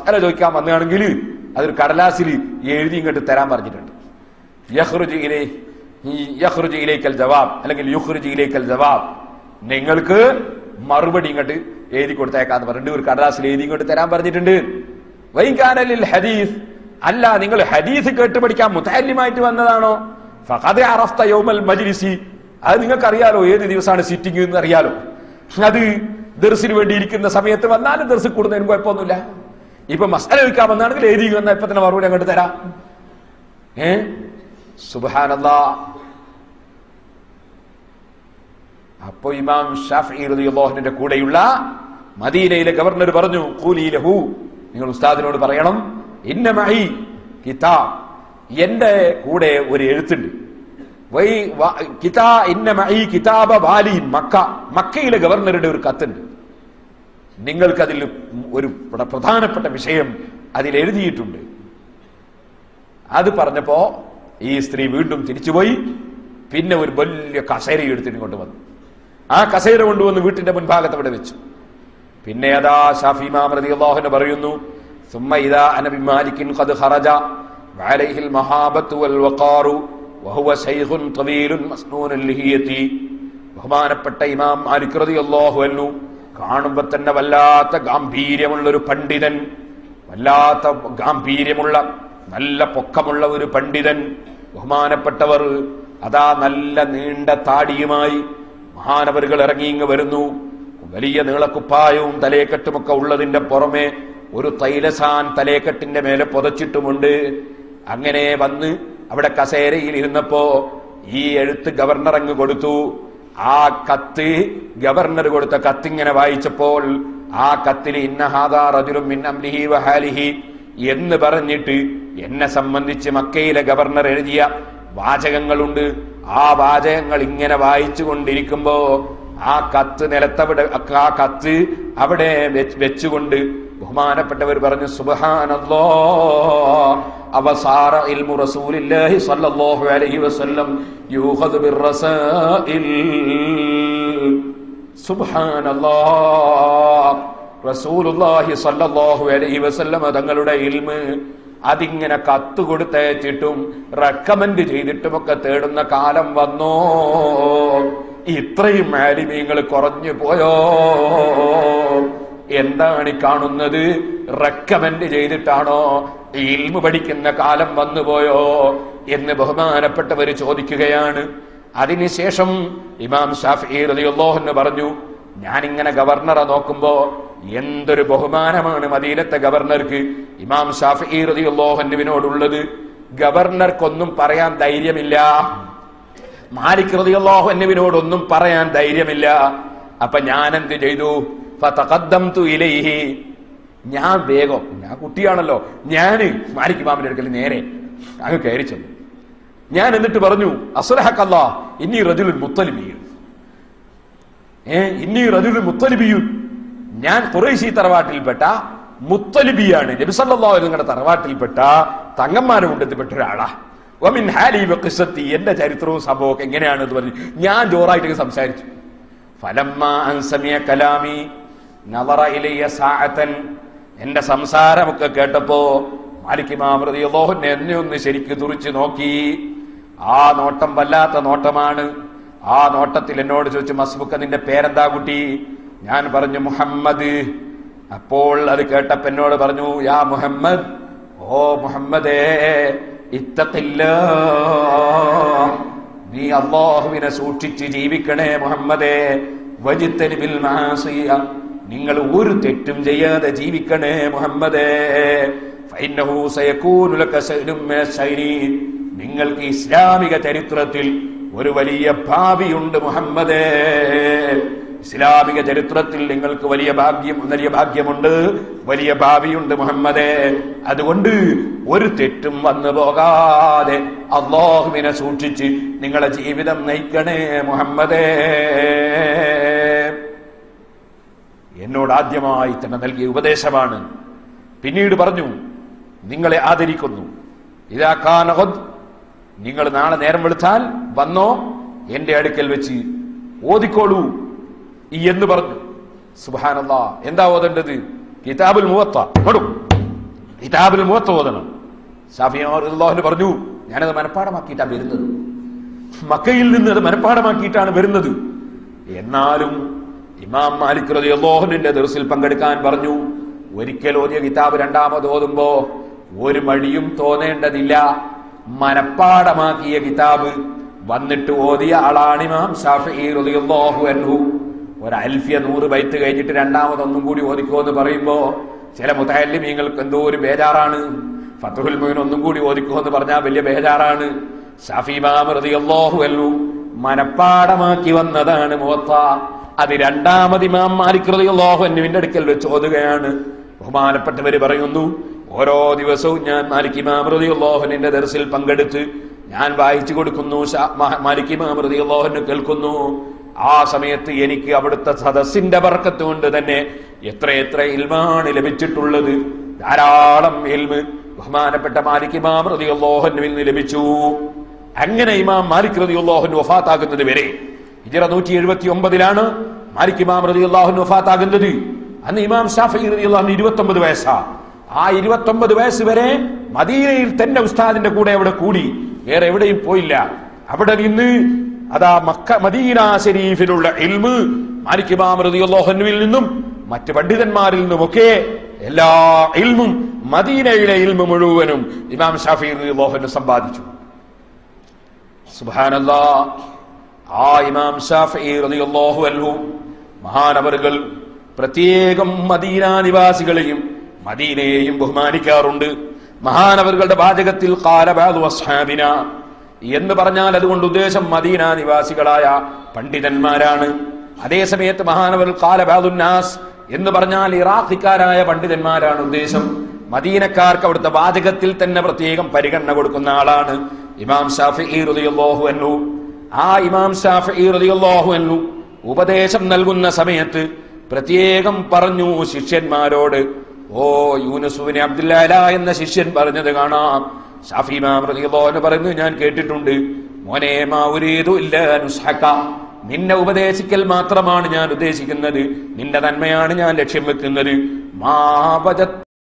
മസ്അല ചോദിക്കാൻ വന്നതാണെങ്കിൽ അതൊരു കടലാസിൽ എഴുതി ഇങ്ങോട്ട് തരാൻ പറഞ്ഞിട്ടുണ്ട്. യഖ്റുജു ഇലൈക്കൽ ജവാബ് അല്ലെങ്കിൽ യുഖ്റുജു ഇലൈക്കൽ ജവാബ്, നിങ്ങൾക്ക് മറുപടി ഇങ്ങോട്ട് എഴുതി കൊടുത്തേക്കാന്ന് പറഞ്ഞിട്ട് ഒരു കടലാസിൽ എഴുതി ഇങ്ങോട്ട് തരാൻ പറഞ്ഞിട്ടുണ്ട്. വൈകാനലിൽ ഹദീസ്, അല്ല നിങ്ങൾ ഹദീസ് കേട്ട് പഠിക്കാൻ മുതഅല്ലിമായിട്ട് വന്നതാണോ? ഫഖദ് അറഫ്ത യൗമൽ മജ്ലിസി, അത് നിങ്ങൾക്ക് അറിയാലോ ഏത് ദിവസമാണ് സിറ്റിംഗ് എന്ന് അറിയാലോ. അത് ദർസിന് വേണ്ടി ഇരിക്കുന്ന സമയത്ത് വന്നാലും ദർസ് കൂടുന്നതിന് കുഴപ്പമൊന്നുമില്ല. ഇപ്പൊ മസ്അല ചോദിക്കാൻ വന്നാണെങ്കിൽ എഴുതി വന്നാൽ ഇപ്പൊ തന്നെ മറുപടി അങ്ങോട്ട് തരാം. സുബ്ഹാനല്ലാഹ്. അപ്പോ ഇമാം ഷാഫിഈ റളിയല്ലാഹു അൻഹുവിന്റെ കൂടെയുള്ള മദീനയിലെ ഗവർണർ പറഞ്ഞു, ഖൂലി ലഹു, നിങ്ങൾ ഉസ്താദിനോട് പറയണം, ഇന്ന മഈ കിതാബ്, എന്റെ കൂടെ ഒരു എഴുത്തുണ്ട്. ഇന്ന മഈ കിതാബ വാലി മക്ക, മക്കയിലെ ഗവർണറുടെ ഒരു കത്തുണ്ട്. നിങ്ങൾക്കതിൽ ഒരു പ്രധാനപ്പെട്ട വിഷയം അതിൽ എഴുതിയിട്ടുണ്ട്. അത് പറഞ്ഞപ്പോ ഈ സ്ത്രീ വീണ്ടും തിരിച്ചുപോയി. പിന്നെ ഒരു വലിയ കസേര എടുത്തിട്ട് കൊണ്ടുവന്നു. ആ കസേര കൊണ്ടുവന്ന് വീട്ടിന്റെ മുൻഭാഗത്ത് അവിടെ വെച്ചു. പിന്നെ അതാ ഷാഫി ഇമാം റളിയല്ലാഹു അൻഹു പറയുന്നു, ثم إذا أنا بمالك قد خرج وعليه المهابة والوقار وهو شيخ طويل مسنون اللحية. ബഹുമാനപ്പെട്ട ഇമാം മാലിക് റളിയല്ലാഹു അൻഹു കാണുമ്പോ തന്നെ വല്ലാത്ത ഗാംഭീര്യമുള്ള ഒരു പണ്ഡിതൻ, വല്ലാത്ത ഗാംഭീര്യമുള്ള നല്ല പൊക്കമുള്ള ഒരു പണ്ഡിതൻ. ബഹുമാനപ്പെട്ടവർ അതാ നല്ല നീണ്ട താടിയുമായി മഹാനവറുകൾ ഇറങ്ങി ഇങ്ങ് വരുന്നു. വലിയ നീളക്കുപ്പായവും തലേക്കെട്ടുമൊക്കെ ഉള്ളതിന്റെ പുറമെ ഒരു തൈലസാൻ തലേക്കെട്ടിന്റെ മേലെ പുതച്ചിട്ടുമുണ്ട്. അങ്ങനെ വന്ന് അവിടെ കസേരയിൽ ഇരുന്നപ്പോ ഈ എഴുത്ത് ഗവർണർ അങ്ങ് കൊടുത്തു. ആ കത്ത്, ഗവർണർ കൊടുത്ത കത്തിങ്ങനെ വായിച്ചപ്പോൾ ആ കത്തിൽ ഇന്ന ഹാദാ റജുലുൻ മിൻ അംരിഹി വഹാലിഹി എന്ന് പറഞ്ഞിട്ട് എന്നെ സംബന്ധിച്ച് മക്കയിലെ ഗവർണർ എഴുതിയ വാചകങ്ങളുണ്ട്. ആ വാചകങ്ങൾ ഇങ്ങനെ വായിച്ചു കൊണ്ടിരിക്കുമ്പോ ആ കത്ത് നിലത്തവിടെ, ആ കത്ത് അവിടെ വെച്ചുകൊണ്ട് ബഹുമാനപ്പെട്ടവർ പറഞ്ഞു, സുബ്ഹാനല്ലാഹ്, അവസാറ ഇൽമു റസൂലില്ലാഹി സ്വല്ലല്ലാഹു അലൈഹി വസല്ലം യൂഖദു ബിർറസാഇൽ. സുബ്ഹാനല്ലാഹ്, റസൂലുള്ളാഹി സ്വല്ലല്ലാഹു അലൈഹി വസല്ലം തങ്ങളുടെ ഇൽമ് അതിങ്ങനെ കത്ത് കൊടുത്തയച്ചിട്ടും റെക്കമെൻഡ് ചെയ്തിട്ടുമൊക്കെ തേടുന്ന കാലം വന്നോ? ഇത്രയും ആലിമീങ്ങൾ കുറഞ്ഞു പോയോ? എന്താണ് കാണുന്നത്? റെക്കമെൻഡ് ചെയ്തിട്ടാണോ ഇൽമു പഠിക്കുന്ന കാലം വന്നുപോയോ എന്ന് ബഹുമാനപ്പെട്ടവർ ചോദിക്കുകയാണ്. അതിനുശേഷം ഇമാം ഷാഫിഈ റളിയല്ലാഹു അൻഹു പറഞ്ഞു, ഞാനിങ്ങനെ ഗവർണറെ നോക്കുമ്പോ എന്തൊരു ബഹുമാനമാണ് മദീനത്തെ ഗവർണർക്ക് ഇമാം ഷാഫിഈ റളിയല്ലാഹു അൻഹുവിനോടുള്ളത്. ഗവർണർക്കൊന്നും പറയാൻ ധൈര്യമില്ല, മാലിക് റളിയല്ലാഹു അൻഹുവിനോടൊന്നും പറയാൻ ധൈര്യമില്ല. അപ്പൊ ഞാൻ എന്ത് ചെയ്തു? ഫതഖദ്ദംതു ഇലൈഹി, ഞാൻ വേഗം, ഞാൻ കുട്ടിയാണല്ലോ, ഞാന് മാലിക് ഇമാമിന്റെ അടുക്കൽ നേരെ അങ്ങ് കയറി ചെന്നു. ഞാൻ എന്നിട്ട് പറഞ്ഞു, അസ്ലഹക്കല്ലാഹ് ഇന്നി റജുലുൻ മുത്തലിബിയുൻ, ഇന്നി റജുലുൻ മുത്തലിബിയുൻ, ഞാൻ ഖുറൈശി തറവാട്ടിൽപ്പെട്ട മുത്തലിബിയാണ്, നബി സല്ലല്ലാഹു അലൈഹി വസല്ലം തറവാട്ടിൽപ്പെട്ട തങ്ങന്മാരുടെ കൂട്ടത്തിൽപ്പെട്ട ഒരാളാ. വമിൻ ഹാലി വഖിസത്തി, എന്റെ ചരിത്രവും സംഭവമൊക്കെ എങ്ങനെയാണെന്ന് പറഞ്ഞു ഞാൻ ജോറായിട്ട് സംസാരിച്ചു. ഫലമ്മാ അൻ സമിയ കലാമി നദറ ഇലയ്യ സാഅതൻ, എന്റെ സംസാരമൊക്കെ കേട്ടപ്പോ മാലിക് ഇമാം റളിയല്ലാഹു അൻഹു എന്നെ ഒന്ന് ശരിക്ക് തുറിച്ചു നോക്കി. ആ നോട്ടം വല്ലാത്ത നോട്ടമാണ്. ആ നോട്ടത്തിൽ എന്നോട് ചോദിച്ചു, മസ്ബുക്ക, നിന്റെ പേരെന്താ കുട്ടി? ഞാൻ പറഞ്ഞു മുഹമ്മദ്. അപ്പോൾ അത് കേട്ടപ്പോ എന്നോട് പറഞ്ഞു, യാ മുഹമ്മദ്, ഓ മുഹമ്മദേ, ഇത്തഖില്ലാഹ്, നീ അല്ലാഹുവിനെ സൂക്ഷിച്ച് ജീവിക്കണേ മുഹമ്മദേ. വജ്തനിബിൽ മആസിയ, നിങ്ങൾ ഒരു തെറ്റും ചെയ്യാതെ ജീവിക്കണേ മുഹമ്മദേ. ഫഇന്നഹു സയകൂനു ലക ശൈഉൻ മിനശ് ശൈരി, നിങ്ങൾക്ക് ഇസ്ലാമിക ചരിത്രത്തിൽ ഒരു വലിയ ഭാവിയുണ്ട് മുഹമ്മദേ. ഇസ്ലാമിക ചരിത്രത്തിൽ നിങ്ങൾക്ക് വലിയ ഭാഗ്യമുണ്ട്, വലിയ ഭാവിയുണ്ട് മുഹമ്മദേ. അതുകൊണ്ട് ഒരു തെറ്റും വന്നു പോകാതെ അല്ലാഹുവിനെ സൂക്ഷിച്ച് നിങ്ങളെ ജീവിതം നയിക്കണേ മുഹമ്മദേ. എന്നോട് ആദ്യമായി തന്നെ നൽകിയ ഉപദേശമാണ്. പിന്നീട് പറഞ്ഞു, നിങ്ങളെ ആദരിക്കുന്നു. ഇദാ കാന ഗദ്, നിങ്ങൾ നാളെ നേരം വെളുത്താൽ വന്നോ, എന്റെ അടുക്കൽ വെച്ച് ഓതിക്കോളൂ എന്ന് പറഞ്ഞു. സുബ്ഹാനല്ലാഹ്, എന്താ ഓതേണ്ടത്? കിതാബുൽ മുവത്ത. കിതാബുൽ മുവത്ത ഓതണം. ഷാഫി റളിയല്ലാഹു പറഞ്ഞു, ഞാനത് മനഃപ്പാടമാക്കിയിട്ടാണ് വരുന്നത്, മക്കയിൽ നിന്ന് അത് മനഃപ്പാടമാക്കിയിട്ടാണ് വരുന്നത്. എന്നാലും ഇമാം മാലിക് റളിയല്ലാഹുവിന്റെ ദർസിൽ പങ്കെടുക്കാൻ പറഞ്ഞു. ഒരിക്കൽ ഓതിയ കിതാബ് രണ്ടാമത് ഓതുമ്പോ ഒരു മടിയും തോന്നേണ്ടതില്ല. മനഃപ്പാടമാക്കിയ കിതാബ് വന്നിട്ട് ഓതിയ ആളാണ് ഇമാം ശാഫിഈ റളിയല്ലാഹു അൻഹു. ഒരു അൽഫിയ 100 ബൈത്ത് കഴിഞ്ഞിട്ട് രണ്ടാമതൊന്നും കൂടി ഓതിക്കോ എന്ന് പറയുമ്പോ ചില മുതഅല്ലിമീങ്ങൾക്ക് എന്തോ ഒരു ബേജാറാണ്. ഫത്ഹുൽ മുഈൻ ഒന്നും കൂടി ഓതിക്കോ എന്ന് പറഞ്ഞാൽ വലിയ ബേജാറാണ്. ശാഫി ഇമാം റളിയല്ലാഹു അൻഹു മനഃപ്പാടമാക്കി വന്നതാണ് മുവത്ത. അത് രണ്ടാമത് ഇമാം മാലിക് റളിയല്ലാഹു അൻഹുവിന്റെ അടുക്കൽ വെച്ച് ഓതുകയാണ്. ബഹുമാനപ്പെട്ടവര് പറയുന്നു, ഓരോ ദിവസവും ഞാൻ മാലിക് ഇമാം റളിയല്ലാഹു അൻഹുവിന്റെ ദർസിൽ പങ്കെടുത്ത് ഞാൻ വായിച്ചു കൊടുക്കുന്നു, മാലിക് ഇമാം റളിയല്ലാഹു അൻഹു കേൾക്കുന്നു. ആ സമയത്ത് എനിക്ക് അവിടുത്തെ സദസ്സിന്റെ ബർക്കത്ത് കൊണ്ട് തന്നെ എത്രയെത്ര ഇൽമാണ് ലഭിച്ചിട്ടുള്ളത്. ധാരാളം ഇൽമ് ബഹുമാനപ്പെട്ട മാലിക് ഇമാം റളിയല്ലാഹു അൻഹുവിൽ നിന്ന് ലഭിച്ചു. അങ്ങനെ ഇമാം മാലിക് റളിയല്ലാഹു അൻഹു വഫാത്താകുന്നത് വരെ ഹിജ്റ 179 മാലിക് ഇമാം റളിയല്ലാഹു അൻഹു വഫാത്താകുന്നത്. അന്ന് ഇമാം ശാഫിഈ റളിയല്ലാഹു അൻഹു 29 വയസ്സാ. ആ 29 വയസ്സ് വരെ മദീനയിൽ തന്നെ ഉസ്താദിന്റെ കൂടെ അവിടെ കൂടി, വേറെ എവിടെയും പോയില്ല. അവിടെ നിന്ന് അതാ മദീന ശരീഫിലുള്ള ഇൽമ് മാലിക് ഇമാം റളിയല്ലാഹു അൻഹുവിൽ നിന്നും മറ്റ് പണ്ഡിതന്മാരിൽ നിന്നുമൊക്കെ എല്ലാ ഇൽമും, മദീനയിലെ ഇൽമു മുഴുവനും ഇമാം ശാഫിഈ റളിയല്ലാഹു അൻഹു സമ്പാദിച്ചു. സുബ്ഹാനല്ലാഹ്. ആ ഇമാം ശാഫിഈ റളിയല്ലാഹു അൻഹു മഹാനവറുകൾ പ്രത്യേകം മദീന നിവാസികളെയും മദീനയെയും ബഹുമാനിക്കാറുണ്ട്. മഹാനവറുകളുടെ വാചകത്തിൽ ഖാല ബഅദു അസ്ഹാബിന എന്ന് പറഞ്ഞാൽ അതുകൊണ്ട് ഉദ്ദേശം മദീന നിവാസികളായ പണ്ഡിതന്മാരാണ്. അതേസമയത്ത് മഹാനവർ ഖാല ബഅദുന്നാസ് എന്ന് പറഞ്ഞാൽ ഇറാഖിക്കാരായ പണ്ഡിതന്മാരാണ് ഉദ്ദേശം. മദീനക്കാർക്ക് അവിടുത്തെ വാചകത്തിൽ തന്നെ പ്രത്യേകം പരിഗണന കൊടുക്കുന്ന ആളാണ് ഇമാം ശാഫിഈ റളിയല്ലാഹു അൻഹു. ആ ഇമാം ശാഫിഈ റളിയല്ലാഹു അൻഹു ഉപദേശം നൽകുന്ന സമയത്ത് പ്രത്യേകം പറഞ്ഞു ശിഷ്യന്മാരോട്. ഓ യൂനുസ് ഇബ്നു അബ്ദുല്ലാഹ എന്ന ശിഷ്യൻ പറഞ്ഞത് കാണാം. ശാഫി ഇമാം റളിയല്ലാഹു അൻഹു പറഞ്ഞു, ഞാൻ കേട്ടിട്ടുണ്ട്, മോനെ മാ ഉരീദു ഇല്ലാ നുസ്ഹക, നിന്നെ ഉപദേശിക്കൽ മാത്രമാണ് ഞാൻ ഉദ്ദേശിക്കുന്നത്, നിന്റെ നന്മയാണ് ഞാൻ ലക്ഷ്യം വെക്കുന്നത്. മാ